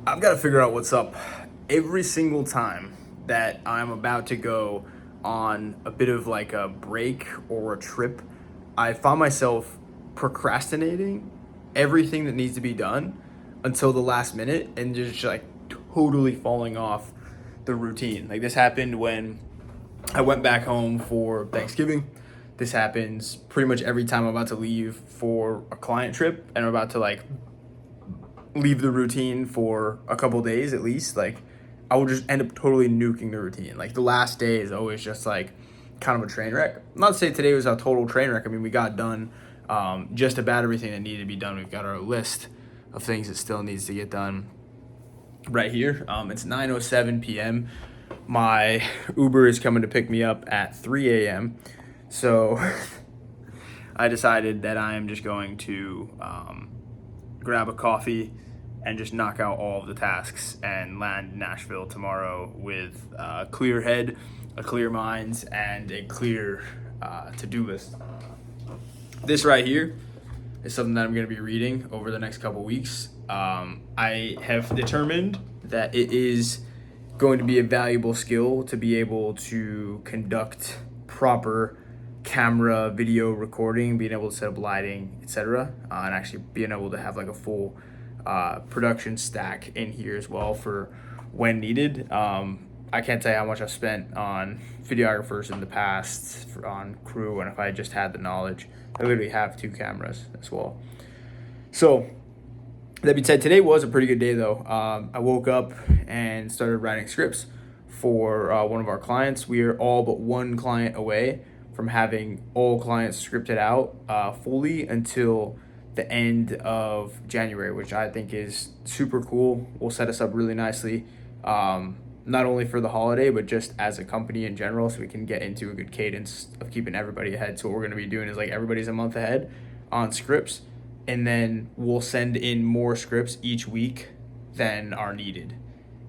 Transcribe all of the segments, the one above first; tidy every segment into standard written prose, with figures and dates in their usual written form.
I've got to figure out what's up. Every single time that I'm about to go on a bit of like a break or a trip, I find myself procrastinating everything that needs to be done until the last minute and just like totally falling off the routine. Like this happened when I went back home for Thanksgiving. This happens pretty much every time I'm about to leave for a client trip and I'm about to like leave the routine for a couple days at least. Like I will just end up totally nuking the routine. Like the last day is always just like kind of a train wreck. Not to say today was a total train wreck. I mean, we got done just about everything that needed to be done. We've got our list of things that still needs to get done right here. It's 9:07 p.m. My Uber is coming to pick me up at 3 a.m. So I decided that I am just going to grab a coffee and just knock out all of the tasks and land in Nashville tomorrow with a clear head, a clear mind, and a clear to-do list. This right here is something that I'm going to be reading over the next couple weeks. I have determined that it is going to be a valuable skill to be able to conduct proper camera video recording, being able to set up lighting, etc., and actually being able to have like a full production stack in here as well for when needed. I can't tell you how much I've spent on videographers in the past on crew, and if I just had the knowledge, I literally have 2 cameras as well. So that being said, today was a pretty good day though. I woke up and started writing scripts for one of our clients. We are all but one client away from having all clients scripted out fully until the end of January, which I think is super cool. Will set us up really nicely, not only for the holiday, but just as a company in general, so we can get into a good cadence of keeping everybody ahead. So what we're going to be doing is like everybody's a month ahead on scripts, and then we'll send in more scripts each week than are needed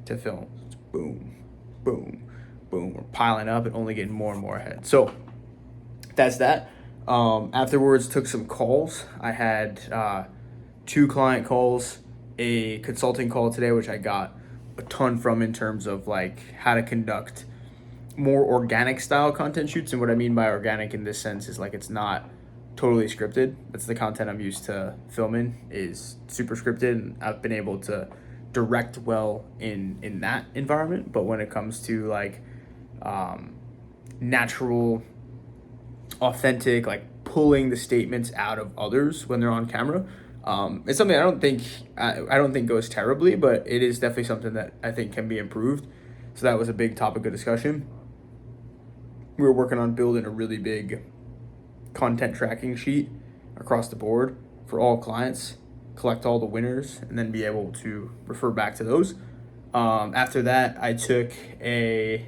to film. It's boom, boom, boom. We're piling up and only getting more and more ahead. So that's that. Afterwards, took some calls. I had 2 client calls, a consulting call today, which I got a ton from in terms of like how to conduct more organic style content shoots. And what I mean by organic in this sense is like it's not totally scripted. That's the content I'm used to filming, is super scripted, and I've been able to direct well in that environment. But when it comes to like natural, authentic, like pulling the statements out of others when they're on camera, it's something I don't think goes terribly, but it is definitely something that I think can be improved. So that was a big topic of discussion. We were working on building a really big content tracking sheet across the board for all clients, collect all the winners, and then be able to refer back to those. After that, I took a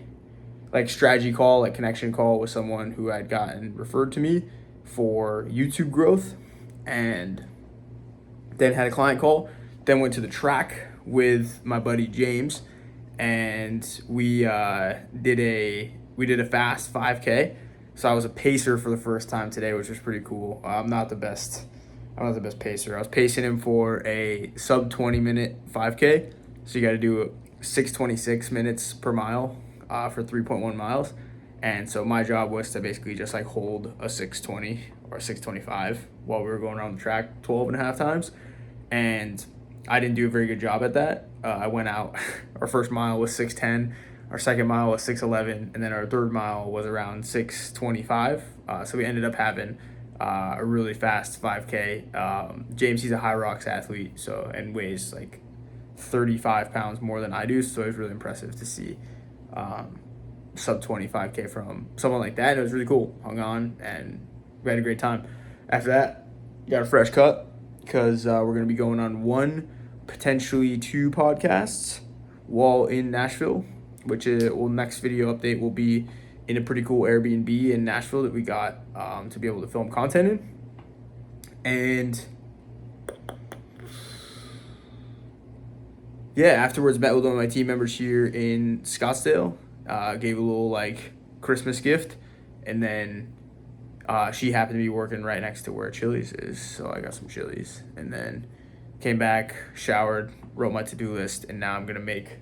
like strategy call, like connection call with someone who had gotten referred to me for YouTube growth, and then had a client call. Then went to the track with my buddy James, and we did a fast 5K. So I was a pacer for the first time today, which was pretty cool. I'm not the best. I'm not the best pacer. I was pacing him for a sub 20-minute 5K. So you got to do 6:26 minutes per mile for 3.1 miles. And so my job was to basically just like hold a 6:20 or 6:25 while we were going around the track 12 and a half times. And I didn't do a very good job at that. I went out, our first mile was 6:10, our second mile was 6:11, and then our third mile was around 6:25. So we ended up having a really fast 5K. James, he's a high rocks athlete, so, and weighs like 35 pounds more than I do, so it was really impressive to see sub 25K from someone like that. It was really cool. Hung on, and we had a great time. After that, got a fresh cut, because we're going to be going on 1, potentially 2 podcasts while in Nashville, which next video update will be in a pretty cool Airbnb in Nashville that we got to be able to film content in. And yeah, afterwards met with one of my team members here in Scottsdale, gave a little like Christmas gift, and then she happened to be working right next to where Chili's is, so I got some Chili's, and then came back, showered, wrote my to-do list, and now I'm gonna make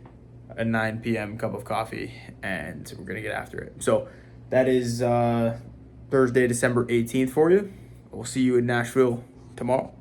a 9 p.m. cup of coffee, and we're gonna get after it. So that is Thursday, December 18th for you. We'll see you in Nashville tomorrow.